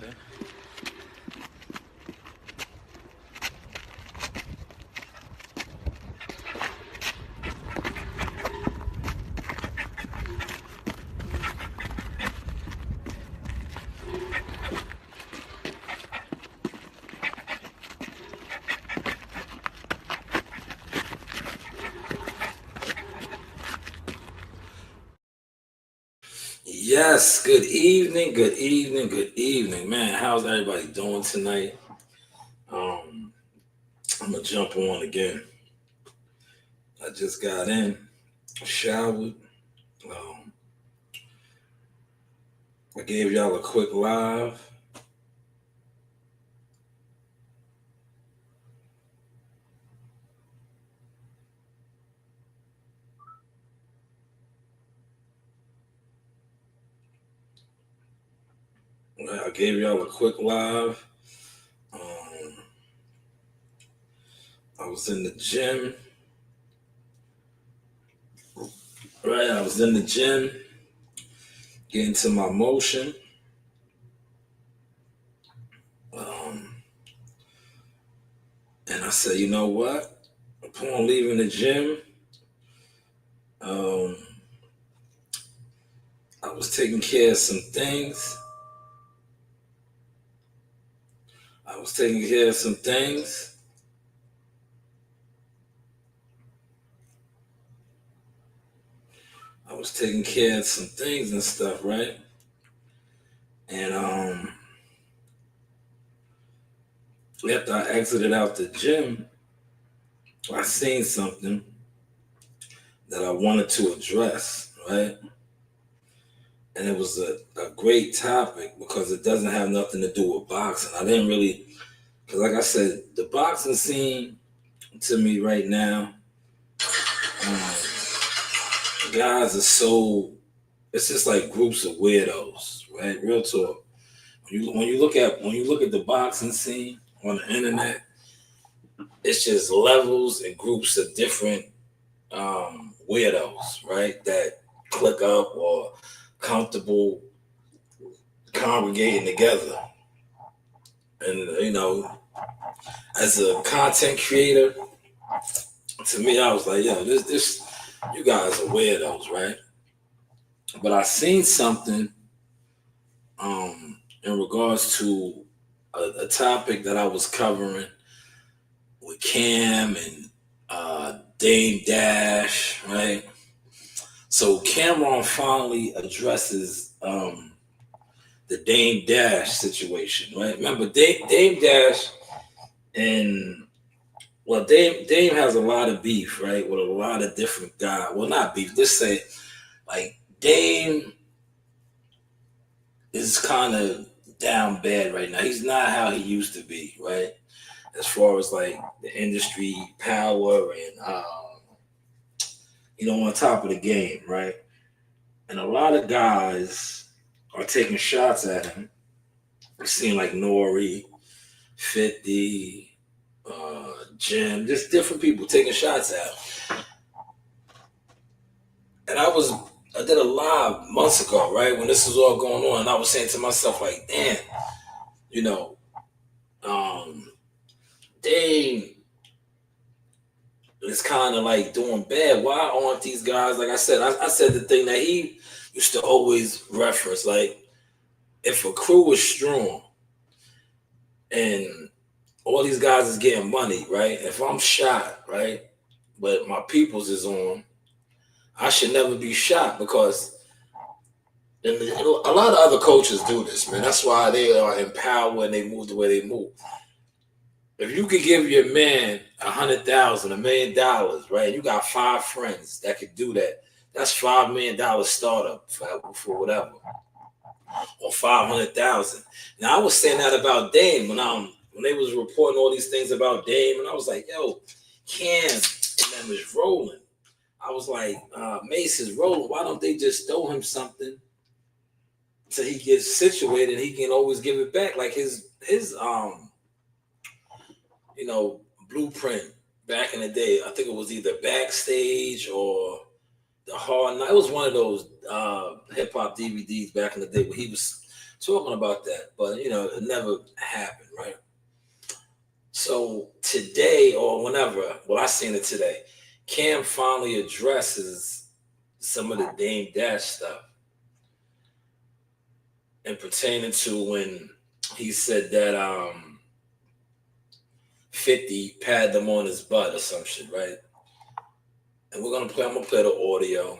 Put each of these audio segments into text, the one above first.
say. Yes, good evening, good evening, good evening, man. How's everybody doing tonight? Um, I'm gonna jump on again. I just got in, showered. Um, I gave y'all a quick live. I gave y'all a quick live. Um, I was in the gym, right? I was in the gym, getting to my motion. Um, and I said, you know what? Upon leaving the gym, um, I was taking care of some things. I was taking care of some things. I was taking care of some things and stuff, right? And after I exited out the gym, I seen something that I wanted to address, right? And it was a great topic because it doesn't have nothing to do with boxing. I didn't really, because like I said, the boxing scene to me right now, um, guys are so, it's just like groups of weirdos, right? Real talk. When you look at the boxing scene on the internet, it's just levels and groups of different weirdos, right? That click up or comfortable congregating together. And as a content creator, to me, I was like, yo, this, you guys are weirdos, right? But I seen something in regards to a topic that I was covering with Cam and Dame Dash, right? So Cameron finally addresses the Dame Dash situation, right? Remember Dame Dash and Dame has a lot of beef, right, with a lot of different guys. Well, not beef. Just say like Dame is kind of down bad right now. He's not how he used to be, right? As far as like the industry power and on top of the game, right? And a lot of guys are taking shots at him. We're seeing like Nori, 50, Jim, just different people taking shots at him. And I did a live months ago, right? When this was all going on, and I was saying to myself, like, damn, you know, um, Dame is kind of like doing bad. Why aren't these guys, like I said, I said the thing that he used to always reference, like, if a crew is strong and all these guys is getting money, right? If I'm shot, right, but my peoples is on, I should never be shot because a lot of other coaches do this, man. That's why they are in power and they move the way they move. If you could give your man 100,000, $1 million, right? You got 5 friends that could do that. That's $5 million startup for whatever, or 500,000. Now I was saying that about Dame when they was reporting all these things about Dame, and I was like, yo, Cam and them is rolling. I was like, Mace is rolling. Why don't they just throw him something so he gets situated and he can always give it back? Like his blueprint back in the day. I think it was either Backstage or the Hard Night. It was one of those hip hop DVDs back in the day where he was talking about that, but you know, it never happened, right? So today or whenever, well, I seen it today. Cam finally addresses some of the Dame Dash stuff and pertaining to when he said that 50 pat them on his butt or some shit, right? And I'm gonna play the audio.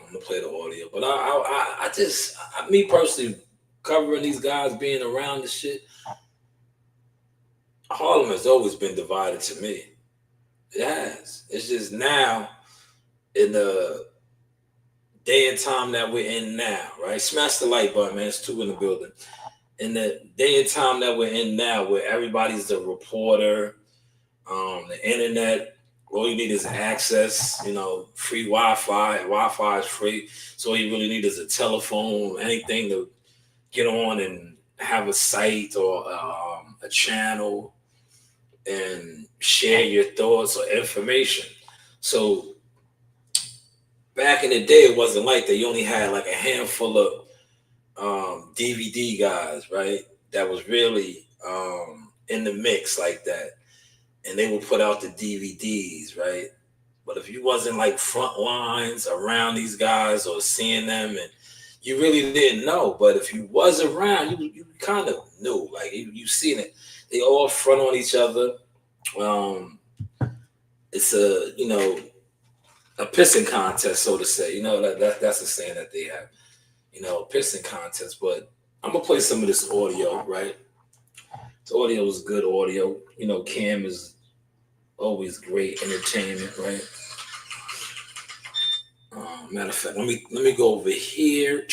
But me personally, covering these guys being around the shit, Harlem has always been divided to me. It has. It's just now in the day and time that we're in now, right? Smash the like button, man. It's 2 in the building. In the day and time that we're in now, where everybody's a reporter, the internet, all you need is access, you know, free Wi-Fi. Wi-Fi is free. So all you really need is a telephone, anything to get on and have a site or a channel and share your thoughts or information. So back in the day, it wasn't like that. You only had like a handful of DVD guys, right? That was really in the mix like that. And they would put out the DVDs, right? But if you wasn't like front lines around these guys or seeing them, and you really didn't know. But if you was around, you kind of knew. Like you seen it. They all front on each other. It's a, you know, a pissing contest, so to say. You know, that's a saying that they have. You know, a pissing contest. But I'm gonna play some of this audio, right? This audio is good audio. You know, Cam is always great entertainment, right? Matter of fact, let me go over here.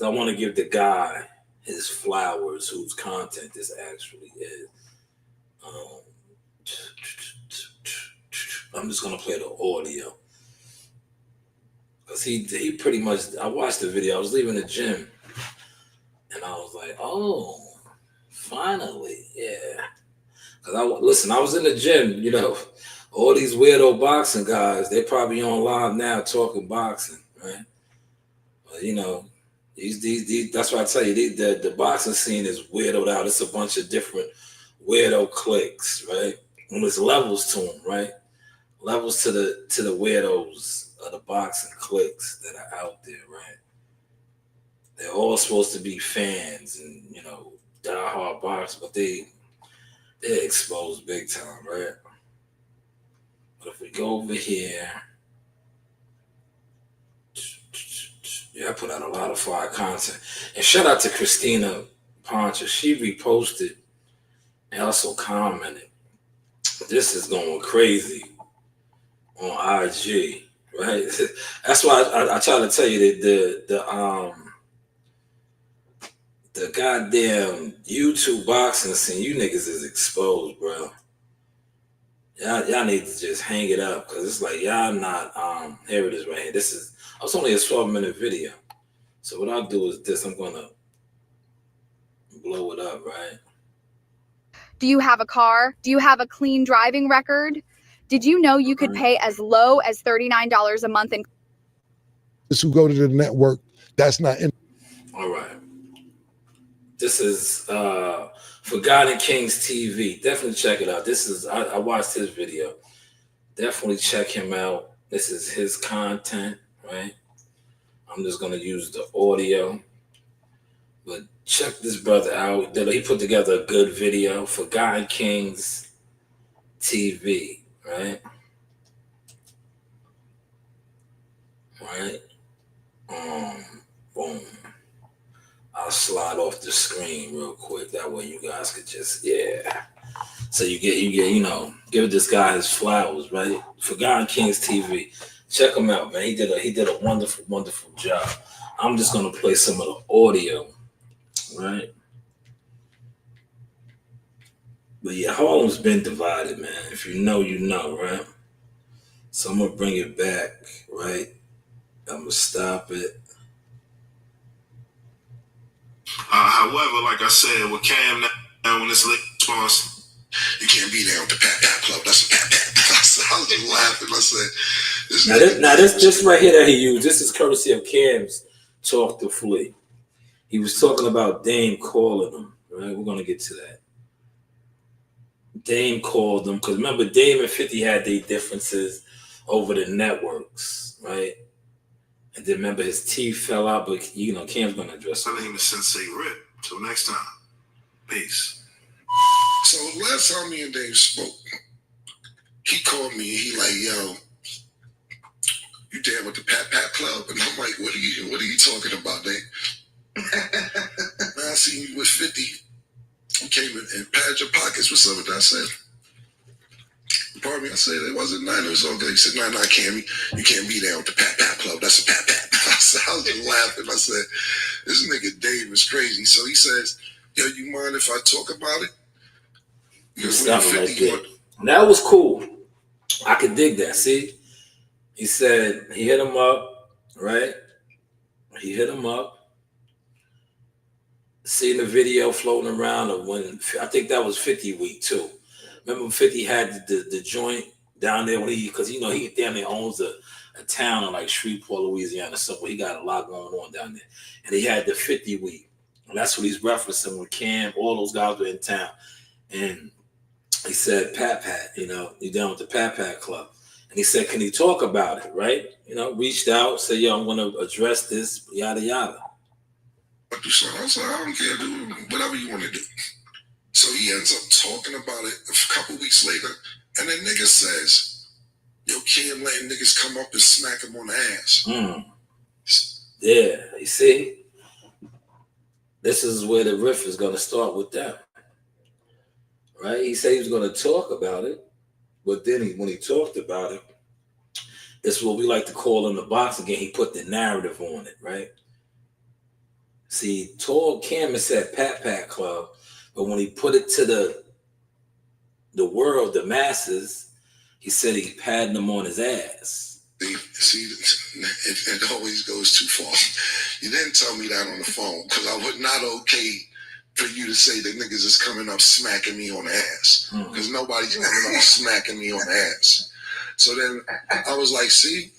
I want to give the guy his flowers, whose content this actually is. I'm just gonna play the audio because he pretty much. I watched the video. I was leaving the gym, and I was like, oh, finally, yeah. Cause I was in the gym, you know, all these weirdo boxing guys, they're probably on live now talking boxing, right? But you know, these that's why I tell you, the boxing scene is weirdoed out. It's a bunch of different weirdo cliques, right? And there's levels to them, right? Levels to the weirdos of the boxing cliques that are out there, right? They're all supposed to be fans and, you know, diehard boxers, but they're exposed big time, right? But if we go over here, yeah, I put out a lot of fire content. And shout out to Christina Poncha. She reposted and also commented. This is going crazy on IG, right? That's why I try to tell you that the goddamn YouTube boxing scene, you niggas is exposed, bro. Y'all need to just hang it up because it's like y'all not here it is right here. It's only a 12-minute video. So what I'll do is this. I'm gonna blow it up, right? Do you have a car? Do you have a clean driving record? Did you know you could pay as low as $39 a month in who go to the network? That's not in. All right. This is Forgotten Kings TV. Definitely check it out. I watched his video. Definitely check him out. This is his content, right? I'm just gonna use the audio. But check this brother out. He put together a good video. Forgotten Kings TV, right? Right? Boom. I'll slide off the screen real quick. That way you guys could just, yeah. So you get, you know, give this guy his flowers, right? Forgotten Kings TV. Check him out, man. He did a wonderful, wonderful job. I'm just gonna play some of the audio, right? But yeah, Harlem's been divided, man. If you know, you know, right? So I'm gonna bring it back, right? I'm gonna stop it. However, like I said, with Cam now, when this late response, you can't be there with the pat club. That's a pat. I was just laughing. I said, this right here that he used, this is courtesy of Cam's Talk to Flea. He was talking about Dame calling him, right? We're going to get to that. Dame called him because remember, Dame and 50 had their differences over the networks, right? And then remember, his teeth fell out, but you know, Cam's going to address it. My name is Sensei Rip. Till next time. Peace. So last time me and Dave spoke, he called me and he like, yo, you down with the Pat Pat Club? And I'm like, what are you talking about, Dave? Man, I seen you with 50. You came and patted your pockets. What's up with that? I said, pardon me, I said, it wasn't none. It was all good. He said, nah, Cammy, you can't be there with the Pat Pat Club. That's a Pat Pat. I was just laughing. I said, this nigga Dave is crazy. So he says, yo, you mind if I talk about it? That was cool. I could dig that. See? He said he hit him up, right? He hit him up. Seeing the video floating around of when, I think that was 50 week too. Remember 50 had the joint down there when because you know he damn near owns a town in like Shreveport, Louisiana, somewhere. He got a lot going on down there. And he had the 50 week. And that's what he's referencing with Cam. All those guys were in town. And he said, Pat, you know, you down with the Pat Club. And he said, can you talk about it, right? You know, reached out, said, yo, I'm going to address this, yada, yada. I was like, I don't care, do whatever you want to do. So he ends up talking about it a couple weeks later. And then nigga says, yo, Cam letting niggas come up and smack him on the ass. Yeah, you see? This is where the riff is going to start with them. Right? He said he was going to talk about it, but then when he talked about it, it's what we like to call in the box again. He put the narrative on it, right? See, told Cam and said Pat Club, but when he put it to the world, the masses, he said he patted them on his ass. See, it always goes too far. You didn't tell me that on the phone because I would not okay for you to say that niggas is coming up smacking me on the ass because nobody's coming up smacking me on the ass. So then I was like, see,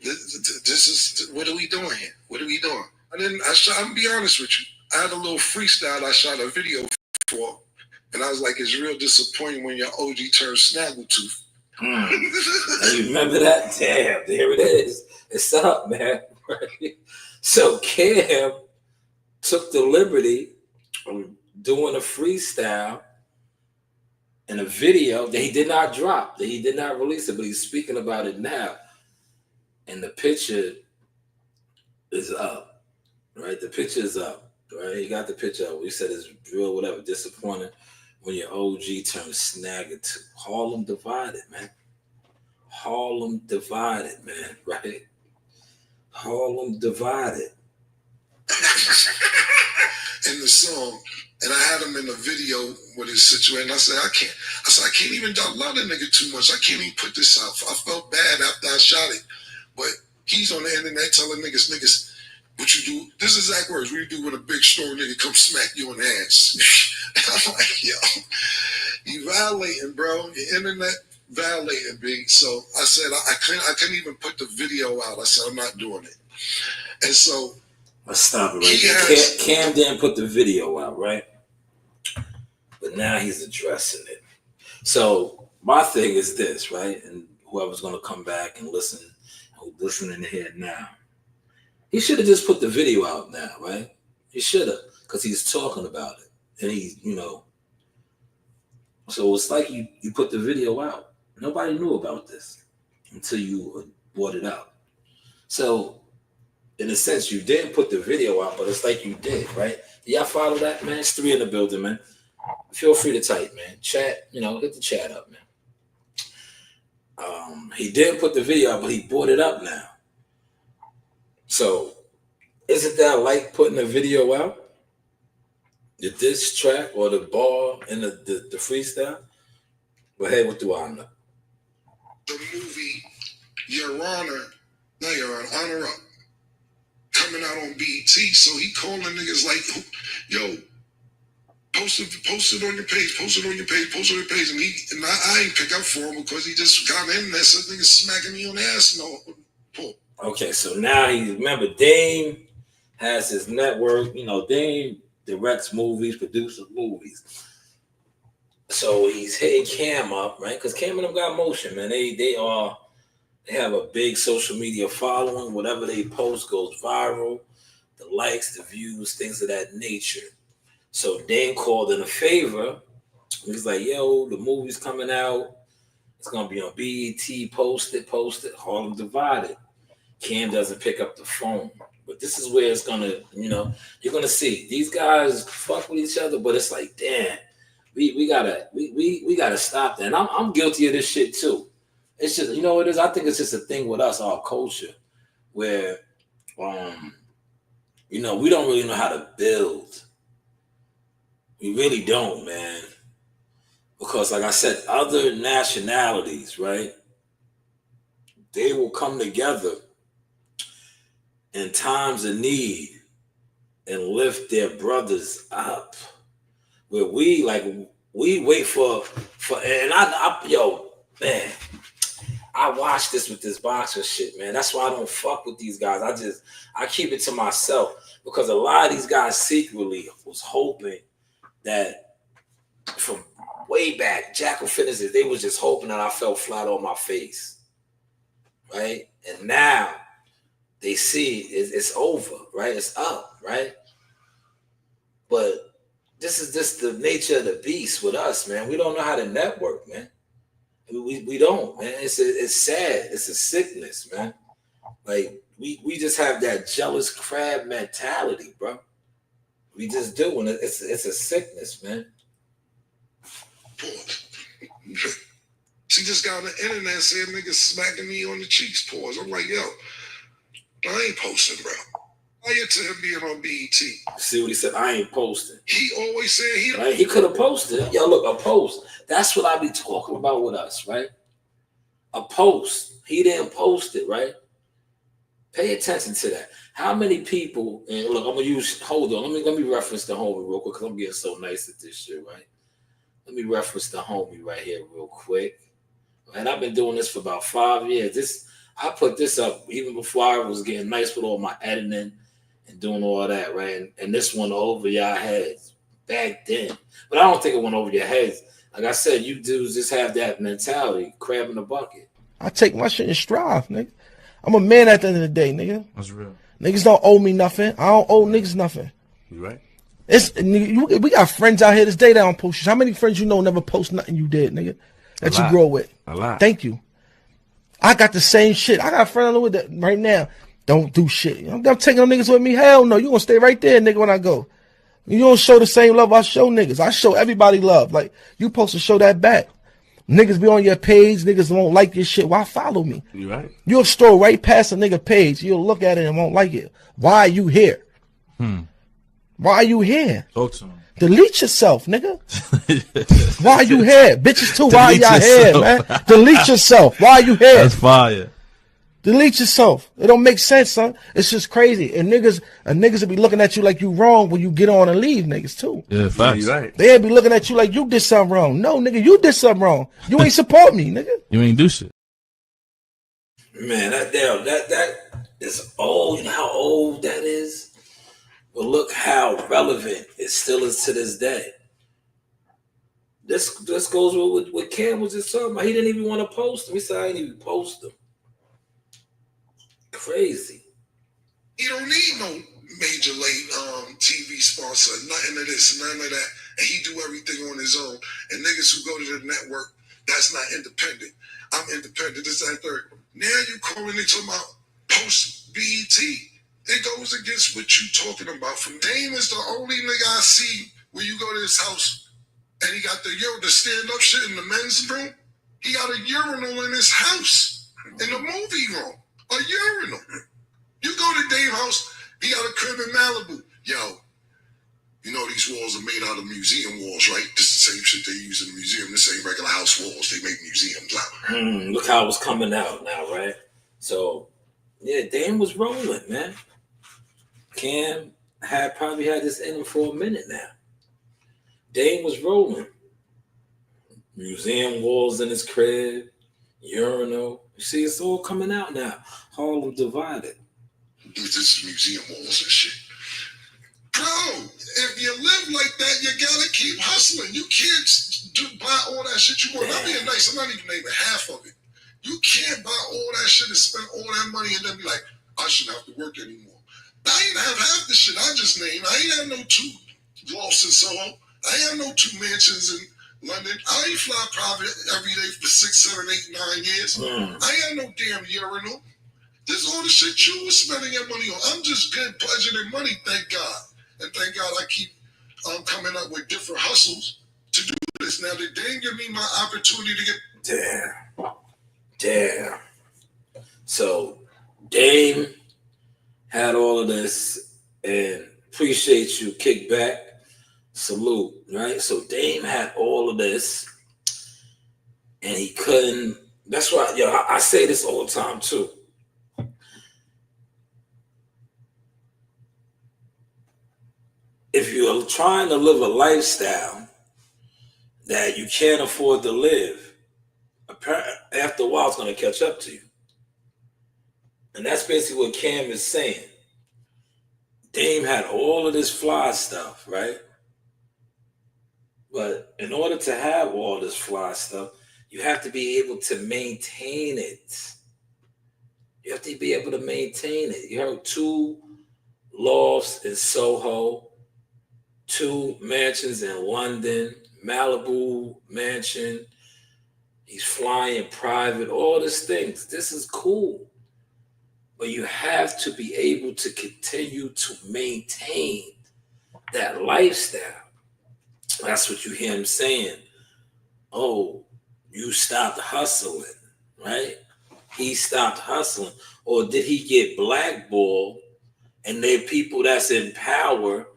this is, what are we doing here? What are we doing? And then I'm gonna be honest with you. I had a little freestyle I shot a video for, and I was like, it's real disappointing when your OG turns snaggletooth. You remember that? Damn, there it is. It's up, man. Right? So Cam took the liberty of doing a freestyle and a video that he did not drop, that he did not release it, but he's speaking about it now. And the picture is up, right? The picture is up, right? He got the picture up. We said it's real, whatever, disappointing when your OG turns snaggletooth. Harlem divided, man. Harlem divided, man, right? Harlem divided. In the song, and I had him in the video with his situation. I said, I can't even love the nigga too much. I can't even put this out. I felt bad after I shot it. But he's on the internet telling niggas, what you do, this is exact words, what you do when a big strong nigga come smack you on the ass. I'm like, yo, you violating, bro. Your internet violating, B. So I said, I couldn't even put the video out. I said, I'm not doing it. And so let's stop it right there. Cam didn't put the video out, right? But now he's addressing it. So my thing is this, right? And whoever's going to come back and listen, who's listening here now, he should have just put the video out now, right? He should have, because he's talking about it. And he, you know, so it's like you put the video out. Nobody knew about this until you brought it out. So in a sense, you didn't put the video out, but it's like you did, right? Y'all follow that, man? It's 3 in the building, man. Feel free to type, man. Chat, you know, hit the chat up, man. He didn't put the video out, but he brought it up now. So isn't that like putting a video out? The diss track or the bar and the freestyle? But hey, what do I know? The movie Honor Up, coming out on BET, so he calling niggas like, yo, post it on your page, and I ain't pick up for him because he just got in there, so niggas smacking me on the ass. No, okay, so now remember Dame has his network. You know, Dame directs movies, produces movies. So he's hitting Cam up, right? Because Cam and them got motion, man. They have a big social media following. Whatever they post goes viral. The likes, the views, things of that nature. So Dame called in a favor. He's like, yo, the movie's coming out. It's going to be on BET, posted, Harlem Divided. Cam doesn't pick up the phone. But this is where it's going to, you know, you're going to see. These guys fuck with each other, but it's like, damn, we gotta stop that. And I'm guilty of this shit too. It's just, you know what it is? I think it's just a thing with us, our culture, where, you know, we don't really know how to build. We really don't, man. Because like I said, other nationalities, right? They will come together in times of need and lift their brothers up. Where we wait for and yo, man, I watch this with this boxer shit, man. That's why I don't fuck with these guys. I keep it to myself because a lot of these guys secretly was hoping that from way back, Jackal Fitnesses, they was just hoping that I fell flat on my face, right? And now they see it's over, right? It's up, right? But this is just the nature of the beast with us, man. We don't know how to network, man. We don't, man. It's sad. It's a sickness, man. Like we just have that jealous crab mentality, bro. We just do, and it's a sickness, man. Pause. She just got on the internet saying niggas smacking me on the cheeks. Pause. I'm like, yo, I ain't posting, bro. Prior to him being on BET. See what he said? I ain't posting. He always said right? He could have posted. Yo, look, a post. That's what I be talking about with us, right? A post. He didn't post it, right? Pay attention to that. How many people, and look, I'm gonna use, hold on, let me reference the homie real quick, because I'm getting so nice at this shit, right? Let me reference the homie right here real quick. And I've been doing this for about 5 years. I put this up even before I was getting nice with all my editing and doing all that, right? And this went over y'all heads back then. But I don't think it went over your heads. Like I said, you dudes just have that mentality, crab in the bucket. I take my shit and strive, nigga. I'm a man at the end of the day, nigga. That's real. Niggas don't owe me nothing. I don't owe niggas nothing. You right? We got friends out here this day that don't post shit. How many friends you know never post nothing you did, nigga? That you grow with? A lot. Thank you. I got the same shit. I got a friend I know that right now don't do shit. I'm taking them niggas with me. Hell no. You gonna stay right there, nigga, when I go. You don't show the same love I show niggas. I show everybody love. Like, you supposed to show that back. Niggas be on your page. Niggas won't like your shit. Why follow me? You right. You'll stroll right past a nigga page. You'll look at it and won't like it. Why are you here? Why are you here? Talk to him. Delete yourself, nigga. Why are you here? Bitches too, why y'all here, man? Delete yourself. Why are you here? That's fire. Delete yourself. It don't make sense, son. It's just crazy. And niggas will be looking at you like you wrong when you get on and leave, niggas too. Yeah, facts. You right. They'll be looking at you like you did something wrong. No, nigga, you did something wrong. You ain't support me, nigga. You ain't do shit. Man, that is old. You know how old that is? But look how relevant it still is to this day. This goes with what Cam was just talking about. He didn't even want to post them. He said, I didn't even post them. Crazy. he don't need no major TV sponsor, nothing of this, none of that. And he do everything on his own. And niggas who go to the network, that's not independent. I'm independent, this, that, third. Now you calling it talking about post BET. It goes against what you talking about. From Dame is the only nigga I see when you go to his house and he got the stand-up shit in the men's room. He got a urinal in his house, in the movie room. A urinal. You go to Dave's house, he got a crib in Malibu. Yo, you know these walls are made out of museum walls, right? This is the same shit they use in the museum. This ain't regular house walls. They make museums out. Look how it was coming out now, right? So, yeah, Dame was rolling, man. Cam probably had this in him for a minute now. Dame was rolling. Museum walls in his crib, urinal. You see, it's all coming out now. Harlem Divided. This is museum walls and shit. Bro, if you live like that, you gotta keep hustling. You can't buy all that shit you want. I'm being nice. I'm not even naming half of it. You can't buy all that shit and spend all that money and then be like, I shouldn't have to work anymore. I ain't have half the shit I just named. I ain't have no 2 lofts in Soho. I ain't have no 2 mansions in London. I ain't fly private every day for 6, 7, 8, 9 years. I ain't have no damn urinal. This is all the shit you was spending your money on. I'm just good budgeting money, thank God. And thank God I keep coming up with different hustles to do this. Now, they didn't give me my opportunity to get... Damn. So, Dame had all of this, and appreciate you, kickback, salute, right? So, Dame had all of this, and he couldn't... That's why, I say this all the time, too. If you're trying to live a lifestyle that you can't afford to live, after a while it's going to catch up to you. And that's basically what Cam is saying. Dame had all of this fly stuff, right? But in order to have all this fly stuff, you have to be able to maintain it. You have to be able to maintain it. You have 2 lofts in Soho, 2 mansions in London, Malibu mansion. He's flying private, all these things. This is cool. But you have to be able to continue to maintain that lifestyle. That's what you hear him saying. Oh, you stopped hustling, right? He stopped hustling. Or did he get blackballed and there are people that's in power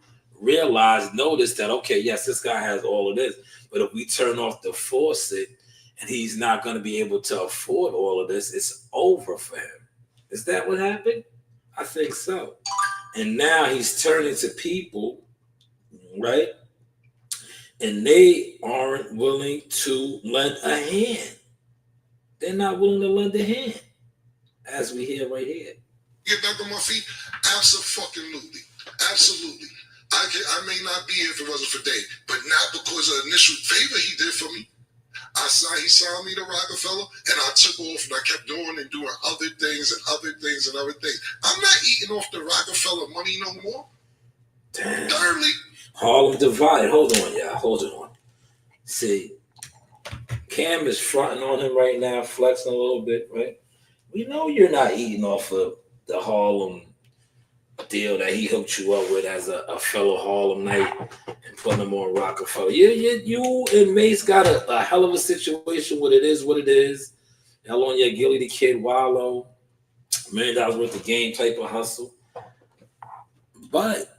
notice that, okay, yes, this guy has all of this, but if we turn off the faucet and he's not going to be able to afford all of this, it's over for him. Is that what happened? I think so. And now he's turning to people, right? And they aren't willing to lend a hand. They're not willing to lend a hand, as we hear right here. Get back on my feet? Absolutely. Absolutely. I may not be here if it wasn't for Dave, but not because of the initial favor he did for me. He signed me to Rockefeller, and I took off and I kept doing and doing other things and other things and other things. I'm not eating off the Rockefeller money no more. Damn. Thirdly, Harlem Divided. Hold on, y'all. Hold on. See, Cam is fronting on him right now, flexing a little bit, right? We know you're not eating off of the Harlem deal that he hooked you up with as a fellow Harlemite and putting him on Rockefeller. You and Mace got a hell of a situation. What it is. Y'all on your Gilly the Kid wallow, $1 million worth of game type of hustle. But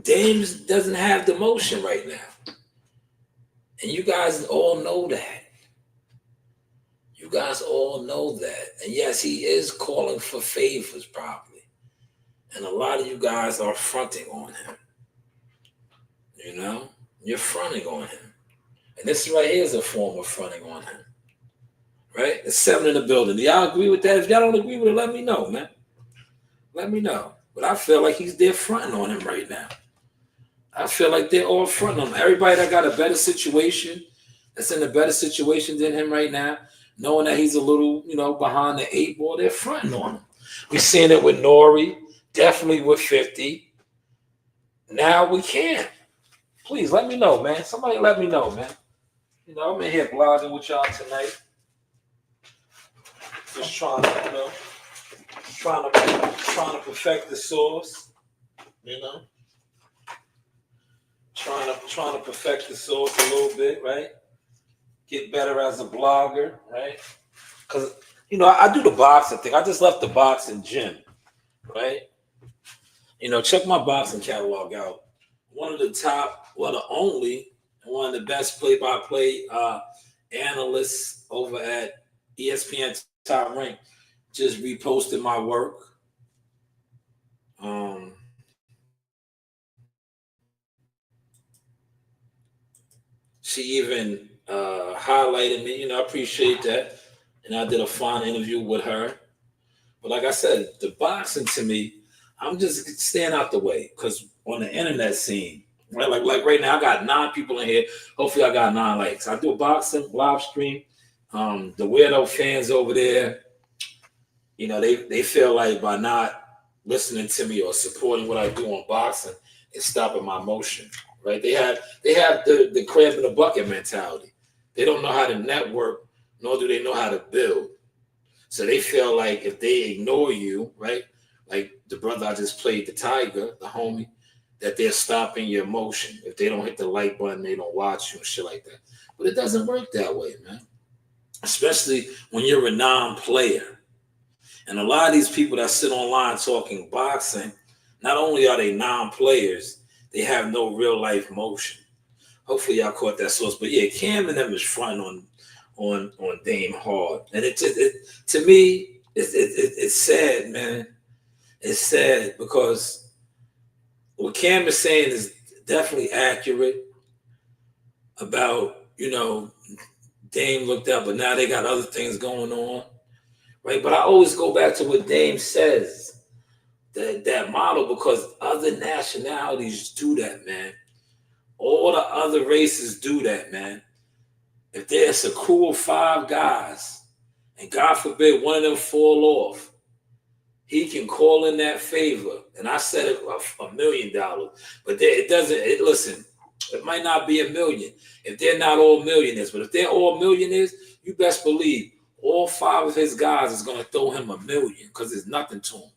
Dames doesn't have the motion right now. And you guys all know that. You guys all know that. And yes, he is calling for favors probably. And a lot of you guys are fronting on him. You know? You're fronting on him. And this right here is a form of fronting on him. Right? There's 7 in the building. Do y'all agree with that? If y'all don't agree with it, let me know, man. Let me know. But I feel like he's there fronting on him right now. I feel like they're all fronting on him. Everybody that got a better situation, that's in a better situation than him right now, knowing that he's a little, behind the 8 ball, they're fronting on him. We're seeing it with Nori. Definitely with 50. Now we can. Please let me know, man. Somebody let me know, man. I'm in here blogging with y'all tonight. Just trying to perfect the sauce. Trying to perfect the sauce a little bit, right? Get better as a blogger, right? Because I do the boxing thing. I just left the boxing gym, right? Check my boxing catalog out. One of the top, the only, and one of the best play-by-play analysts over at ESPN Top Rank just reposted my work. She even highlighted me. I appreciate that. And I did a fine interview with her. But like I said, the boxing to me, I'm just staying out the way because on the internet scene, right? Like right now, I got 9 people in here. Hopefully, I got 9 likes. I do a boxing live stream. The weirdo fans over there, you know, they feel like by not listening to me or supporting what I do on boxing, it's stopping my motion, right? They have the crab in the bucket mentality. They don't know how to network, nor do they know how to build. So they feel like if they ignore you, right? Like the brother I just played, the Tiger, the homie, that they're stopping your motion. If they don't hit the like button, they don't watch you and shit like that. But it doesn't work that way, man. Especially when you're a non-player. And a lot of these people that sit online talking boxing, not only are they non-players, they have no real life motion. Hopefully y'all caught that source. But yeah, Cam and them is fronting on Dame hard. And it to me, it's sad, man. It's sad because what Cam is saying is definitely accurate about, you know, Dame looked up, but now they got other things going on, right? But I always go back to what Dame says, that model, because other nationalities do that, man. All the other races do that, man. If there's a crew of 5 guys, and God forbid one of them fall off, he can call in that favor. And I said it $1 million, but it doesn't. Listen, it might not be $1 million if they're not all millionaires, but if they're all millionaires, you best believe all 5 of his guys is going to throw him $1 million because there's nothing to him.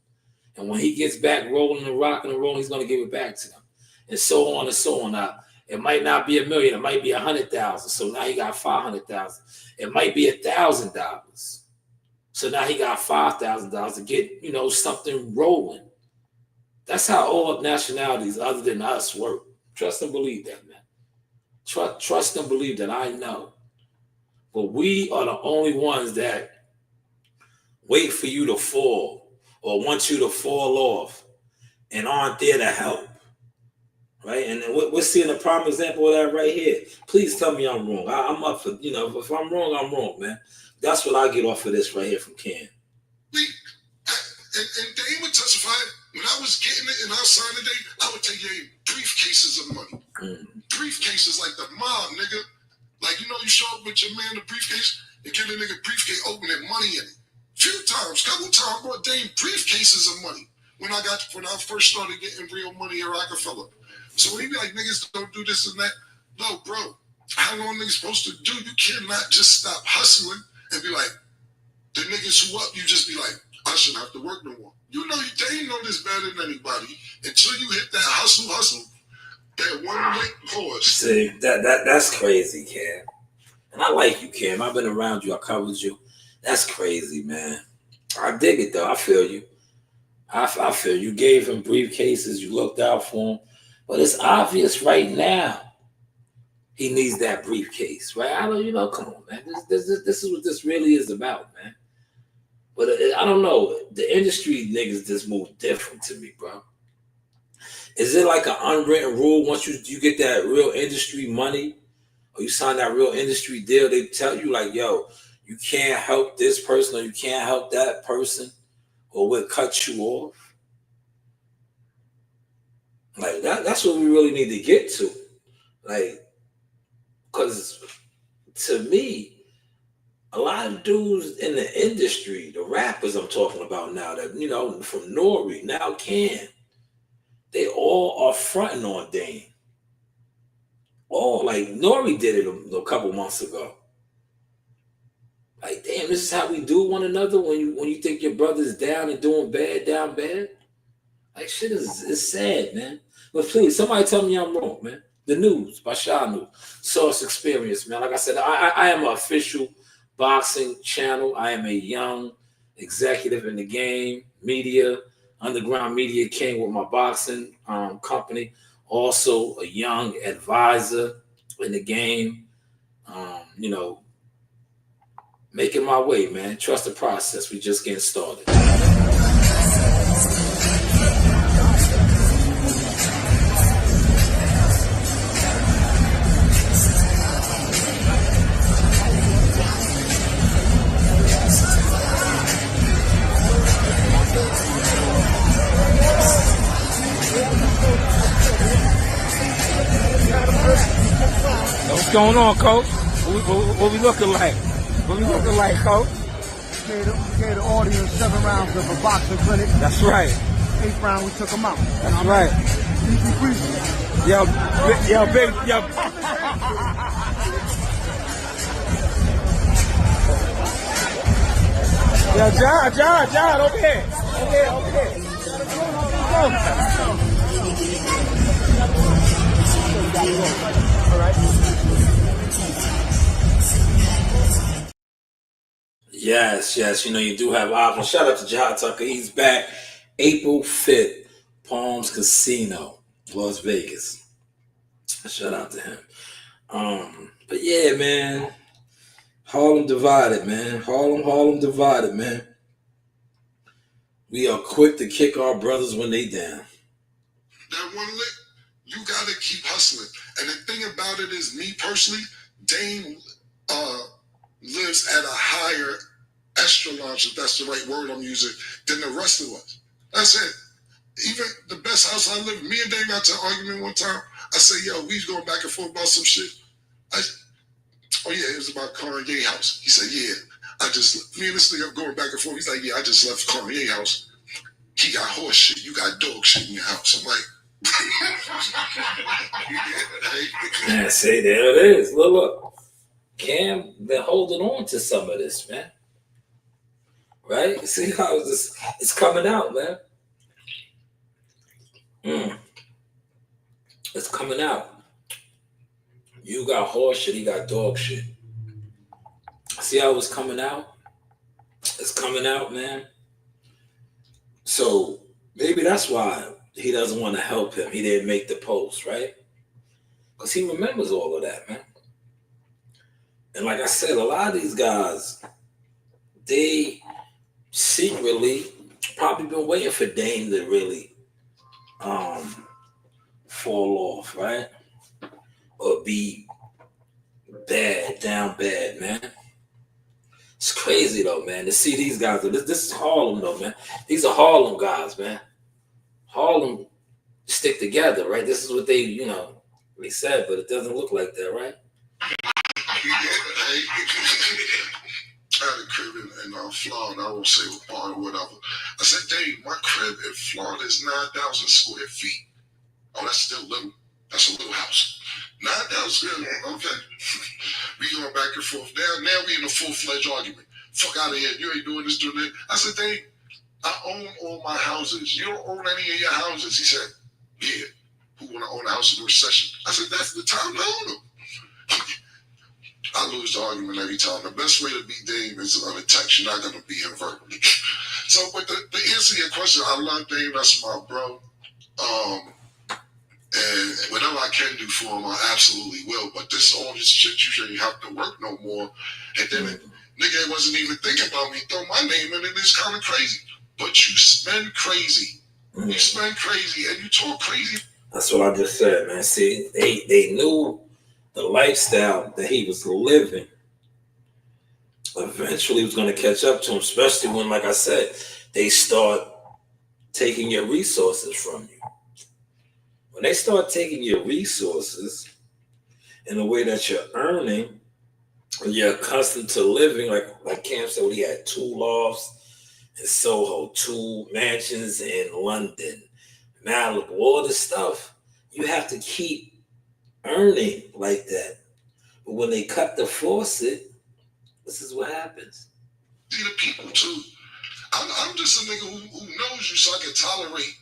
And when he gets back rolling and rocking and rolling, he's going to give it back to them, and so on and so on. Now, it might not be $1 million, it might be 100,000. So now he got 500,000. It might be $1,000. So now he got $5,000 to get, you know, something rolling. That's how all nationalities other than us work. Trust and believe that, man. Trust and believe that. I know. But we are the only ones that wait for you to fall or want you to fall off and aren't there to help. Right? And we're seeing a prime example of that right here. Please tell me I'm wrong. I'm up for, you know, if I'm wrong, man. That's what I get off of this right here from Cam. And Dame would testify, when I was getting it and I signed the day, I would take briefcases of money. Briefcases like the mob, nigga. Like, you know, you show up with your man a briefcase and give the nigga briefcase, open it, money in it. Couple times, brought Dame briefcases of money when I first started getting real money at Rockefeller. So when he be like, niggas don't do this and that, no, bro. How long niggas supposed to do? You cannot just stop hustling and be like, the niggas who up, you just be like, I shouldn't have to work no more. You know, they ain't know this better than anybody until you hit that hustle, that one late pause. See, that's crazy, Cam. And I like you, Cam. I've been around you. I covered you. That's crazy, man. I dig it, though. I feel you. I feel you. Gave him briefcases. You looked out for him. But it's obvious right now he needs that briefcase, right? I don't, you know, come on, man. This is what this really is about, man. But I don't know. The industry niggas just move different to me, bro. Is it like an unwritten rule once you get that real industry money or you sign that real industry deal, they tell you like, yo, you can't help this person or you can't help that person or we'll cut you off? Like, that's what we really need to get to. Like, because to me, a lot of dudes in the industry, the rappers I'm talking about now, that, you know, from Nori, now Cam, they all are fronting on Dame. All, like, Nori did it a couple months ago. Like, damn, this is how we do one another when you think your brother's down and doing down bad? Like, shit is sad, man. But please, somebody tell me I'm wrong, man. The News by Shanewz. Source Experience, man. Like I said, I am an official boxing channel. I am a young executive in the game, media, underground media king with my boxing company. Also a young advisor in the game. You know, making my way, man. Trust the process. We just getting started. going on, Coach? What we looking like? What we looking like, Coach? Gave the audience 7 rounds of a boxing clinic. That's right. 8th round, we took them out. That's right. Easy breezy. Yo. Yo, John, over here. All right. Yes. You know, you do have options. Shout out to Jahad Tucker. He's back April 5th, Palms Casino, Las Vegas. Shout out to him. But yeah, man. Harlem divided, man. Harlem divided, man. We are quick to kick our brothers when they down. That one lick, you gotta keep hustling. And the thing about it is, me personally, Dame lives at a higher echelon, if that's the right word I'm using, than the rest of us. That's it. Even the best house I live, me and Dame got to an argument one time. I said, yo, we was going back and forth about some shit. Oh yeah, it was about Kanye house. He said, yeah, me and this nigga going back and forth. He's like, yeah, I just left Kanye house. He got horse shit. You got dog shit in your house. I'm like, man, see, there it is. Look. Cam been holding on to some of this, man. Right? See how it's coming out, man. It's coming out. You got horse shit, he got dog shit. See how it's coming out? It's coming out, man. So maybe that's why he doesn't want to help him. He didn't make the post, right? Because he remembers all of that, man. And like I said, a lot of these guys, they secretly probably been waiting for Dame to really fall off, right? Or be down bad, man. It's crazy though, man, to see these guys. This is Harlem though, man. These are Harlem guys, man. Harlem stick together, right? This is what they said, but it doesn't look like that, right? I had a crib in Florida. I won't say what part or whatever. I said, Dave, my crib in Florida is 9,000 square feet. Oh, that's still little. That's a little house. 9,000 square feet. Okay. We going back and forth. Now we in a full-fledged argument. Fuck out of here. You ain't doing this, doing that. I said, Dave, I own all my houses. You don't own any of your houses. He said, yeah. Who want to own a house in a recession? I said, that's the time to own them. I lose the argument every time. The best way to beat Dame is on a text. You're not going to beat him verbally. So, but the answer to your question, I love Dame. That's my bro. And whatever I can do for him, I absolutely will. But all this shit, you shouldn't have to work no more. And then nigga wasn't even thinking about me. Throw my name in it. It's kind of crazy. But you spend crazy. You spend crazy and you talk crazy. That's what I just said, man. See, they knew the lifestyle that he was living. Eventually, was going to catch up to him, especially when, like I said, they start taking your resources from you. When they start taking your resources in a way that you're earning, and you're accustomed to living, like Cam said, he had 2 lofts in Soho, 2 mansions in London, Malibu, all this stuff. You have to keep earning like that. But when they cut the faucet, this is what happens. See the people too. I'm just a nigga who knows you, so I can tolerate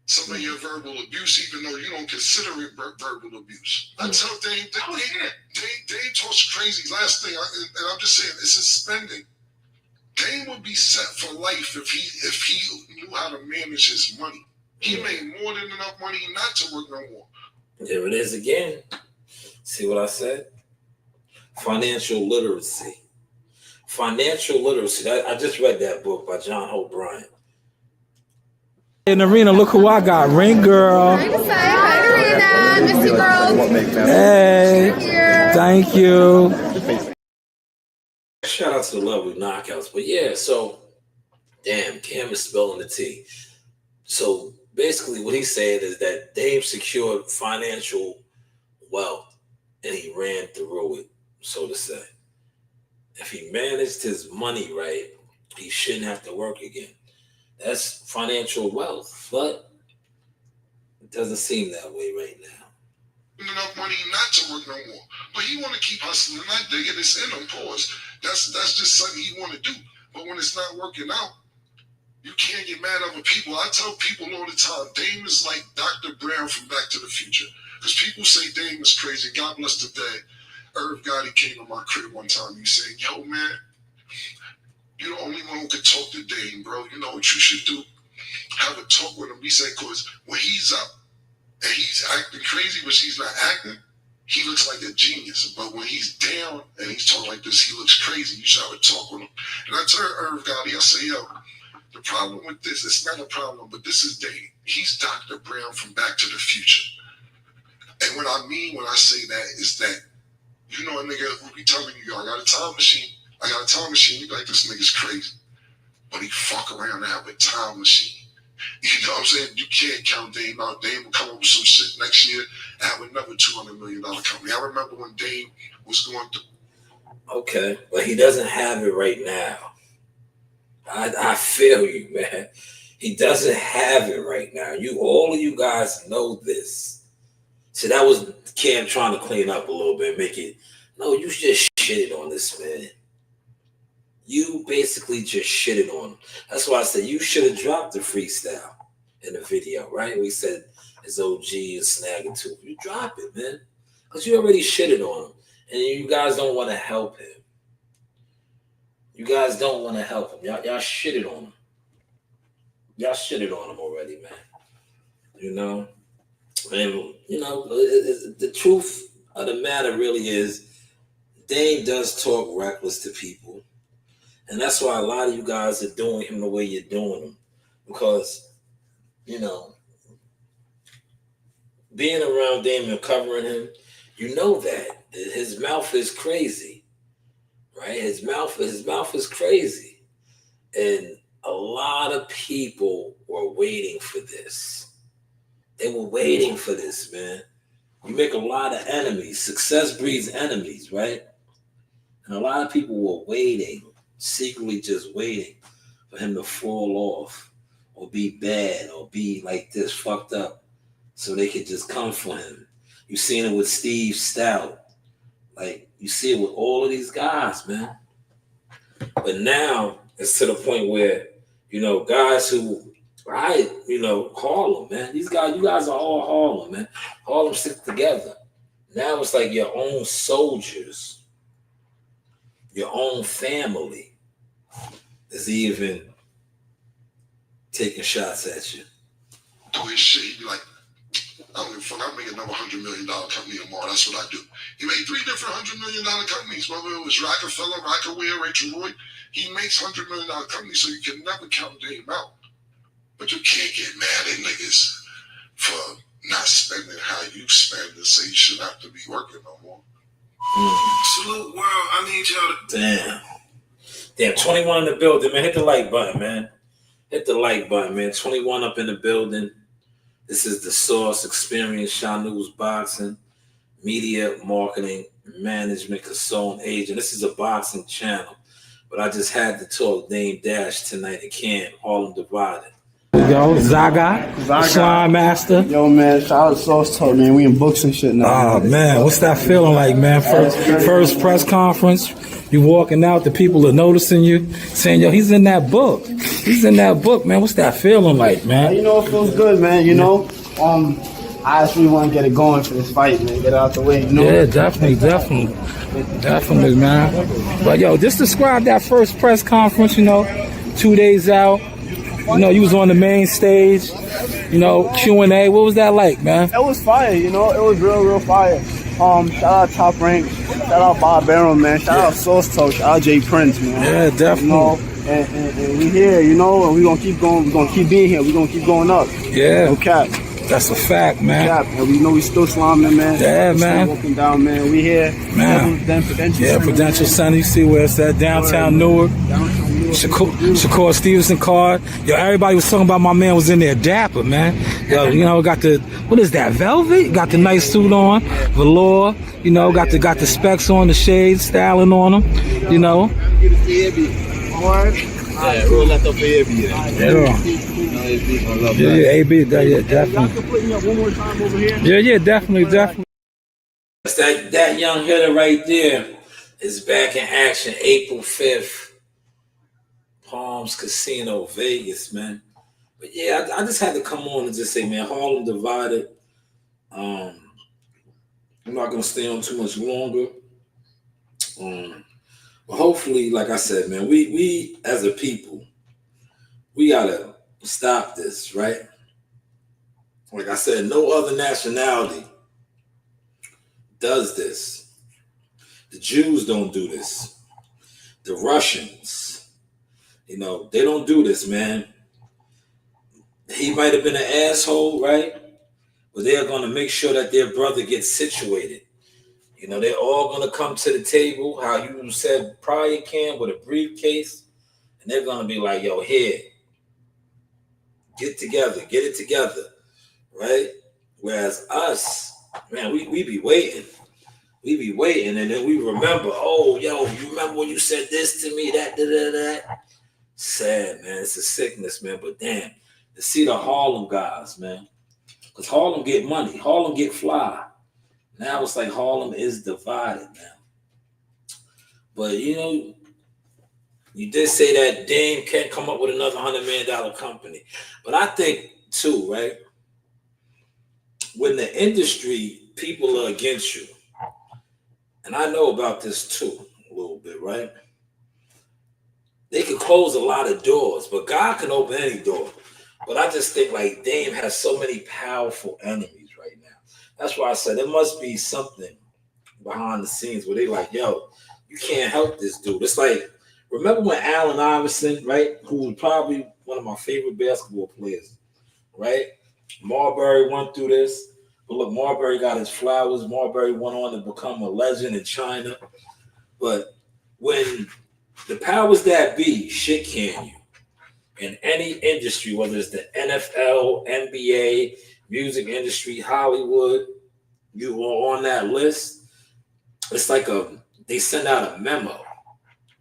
some of your verbal abuse, even though you don't consider it verbal abuse. I tell Dane talks crazy. Last thing, and I'm just saying, it's his spending. Dane would be set for life if he knew how to manage his money. He made more than enough money not to work no more. There it is again. See what I said? Financial literacy. Financial literacy. I just read that book by John Hope Bryant. In the arena, look who I got. Ring girl. Hi, Arena. Miss you, girls. Hey. Thank you. Shout out to the lovely knockouts. But yeah, so, damn, Cam is spilling the tea. So basically what he's saying is that Dame secured financial wealth and he ran through it, so to say. If he managed his money right, he shouldn't have to work again. That's financial wealth, but it doesn't seem that way right now. Enough money not to work no more, but he want to keep hustling. I dig it. It's in him. Pause. That's just something he want to do. But when it's not working out, you can't get mad at other people. I tell people all the time, Dame is like Dr. Brown from Back to the Future. Because people say Dame is crazy. God bless the day. Irv Gotti came to my crib one time. He said, yo, man, you're the only one who can talk to Dame, bro. You know what you should do? Have a talk with him. He said, because when he's up and he's acting crazy, but he's not acting, he looks like a genius. But when he's down and he's talking like this, he looks crazy. You should have a talk with him. And I told Irv Gotti, I say, yo, the problem with this, it's not a problem, but this is Dame. He's Dr. Brown from Back to the Future. And what I mean when I say that is that, you know, a nigga who be telling you, yo, I got a time machine. You be like, this nigga's crazy. But he fuck around and have a time machine. You know what I'm saying? You can't count Dame out. Dame will come up with some shit next year and have another $200 million company. I remember when Dame was going through. Okay, but he doesn't have it right now. I feel you, man. He doesn't have it right now. All of you guys know this. So that was Cam trying to clean up a little bit, make it. No, you just shitted on this man. You basically just shitted on him. That's why I said you should have dropped the freestyle in the video, right? We said his OG is snagging too. You drop it, man, because you already shitted on him, and you guys don't want to help him. You guys don't want to help him. Y'all shitted on him. Y'all shitted on him already, man. You know? And, you know, the truth of the matter really is Dame does talk reckless to people. And that's why a lot of you guys are doing him the way you're doing him. Because, you know, being around Dame and covering him, you know that. His mouth is crazy. Right? His mouth is crazy. And a lot of people were waiting for this. They were waiting for this, man. You make a lot of enemies. Success breeds enemies, right? And a lot of people were waiting, secretly just waiting for him to fall off or be bad or be like this, fucked up, so they could just come for him. You seen it with Steve Stout. Like, you see it with all of these guys, man. But now it's to the point where, you know, guys who, Harlem, man. These guys, you guys are all Harlem, man. Harlem stick together. Now it's like your own soldiers, your own family is even taking shots at you. Do his shit, he'd be like, I don't give a fuck, I'll make another $100 million company tomorrow. That's what I do. He made 3 different $100 million companies, whether it was Rockefeller, Rockaware, Rachel Roy. He makes $100 million companies, so you can never count Dame out. But you can't get mad at niggas for not spending how you spend and say you shouldn't have to be working no more. Salute world, I need y'all to... Damn, 21 in the building, man. Hit the like button, man. Hit the like button, man. 21 up in the building. This is the Source Experience, Shanewz Boxing, Media, Marketing, Management, Consultant Agent. This is a boxing channel, but I just had to talk Dame Dash tonight at Cam, Harlem Divided. Yo, Zaga, Slime Master. Yo, man, shout out to Sauce Talk, man. We in books and shit now. Oh, man, what's that feeling like, man? First press conference, you walking out, the people are noticing you, saying, yo, he's in that book. He's in that book, man. What's that feeling like, man? You know, it feels good, man. You know, I actually want to get it going for this fight, man. Get it out the way, you know? Yeah, definitely, man. But, yo, just describe that first press conference, you know, 2 days out. You know, you was on the main stage, you know, Q&A. What was that like, man? It was fire, you know. It was real fire. Shout out Top Rank. Shout out Bob Barrow, man. Shout out Sauce Talk. Shout out Jay Prince, man. Yeah, definitely. You know, and we here, you know, and we going to keep going. We're going to keep being here. We're going to keep going up. Yeah. No cap. That's a fact, man. No cap. And we know we still slamming, man. Yeah, man. Still walking down, man. We here. Man. Prudential yeah, Center, Prudential man. Center. You see where it's at, downtown Newark. Shakur Stevenson card. Yo, everybody was talking about my man was in there dapper, man. Yo, you know, got the, what is that, velvet? Got the nice suit on, velour, you know, got the specs on, the shades, styling on him, you know. Yeah, roll that up for AB. Yeah, AB, yeah, definitely. Yeah, definitely. That young hitter right there is back in action April 5th. Palms Casino, Vegas, man. But yeah, I just had to come on and just say, man, Harlem Divided. I'm not gonna stay on too much longer. But hopefully, like I said, man, we as a people, we gotta stop this, right? Like I said, no other nationality does this. The Jews don't do this. The Russians, you know, they don't do this, man. He might have been an asshole, right? But they are gonna make sure that their brother gets situated. You know, they're all going to come to the table, how you said prior, Cam, with a briefcase, and they're going to be like, yo, here, get it together, right? Whereas us, man, we be waiting. We be waiting, and then we remember, oh, yo, you remember when you said this to me, that. Sad, man. It's a sickness, man, but damn, to see the Harlem guys, man, because Harlem get money. Harlem get fly. Now it's like Harlem is divided now. But, you know, you did say that Dame can't come up with another $100 million company. But I think, too, right, when the industry, people are against you, and I know about this, too, a little bit, right? They could close a lot of doors, but God can open any door. But I just think, like, Dame has so many powerful enemies right now. That's why I said there must be something behind the scenes where they like, yo, you can't help this dude. It's like, remember when Allen Iverson, right, who was probably one of my favorite basketball players, right? Marbury went through this. But look, Marbury got his flowers. Marbury went on to become a legend in China. But when the powers that be shit can you in any industry, whether it's the NFL, NBA, music industry, Hollywood, you are on that list. It's like they send out a memo.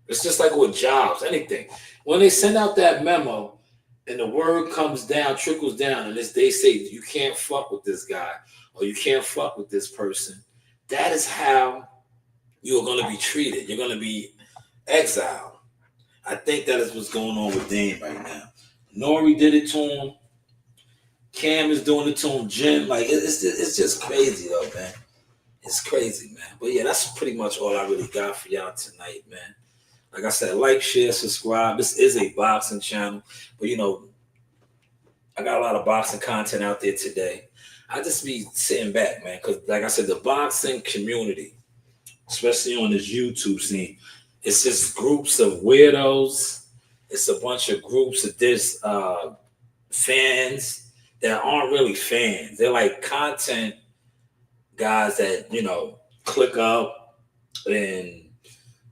It's just like with jobs, anything. When they send out that memo and the word comes down, trickles down, and they say you can't fuck with this guy or you can't fuck with this person, that is how you're going to be treated. You're going to be exiled. I think that is what's going on with Dame right now. Nori did it to him. Cam is doing it to him. Jim, like it's just crazy though, man. It's crazy, man. But yeah, that's pretty much all I really got for y'all tonight, man. Like I said, like, share, subscribe. This is a boxing channel, but you know, I got a lot of boxing content out there today. I just be sitting back, man, because like I said, the boxing community, especially on this YouTube scene, it's just groups of weirdos. It's a bunch of groups of this fans that aren't really fans. They're like content guys that, you know, click up and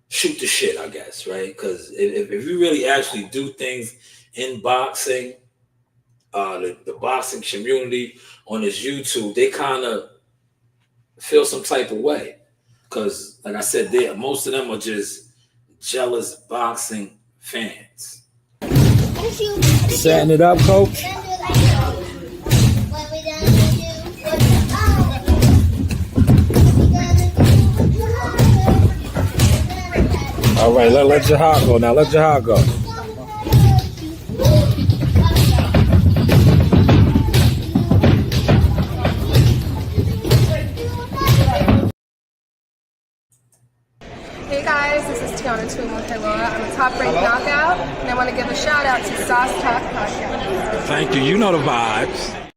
shoot the shit, I guess, right? Because if you really actually do things in boxing, the boxing community on this YouTube, they kind of feel some type of way. Because, like I said, most of them are just jealous boxing fans. Setting it up, coach. All right, let Jahar go now. Let Jahar go. Hey guys, this is Tiana Tumo-Helora. I'm a top-ranked knockout, and I want to give a shout out to Sauce Talk Podcast. Thank you. You know the vibes.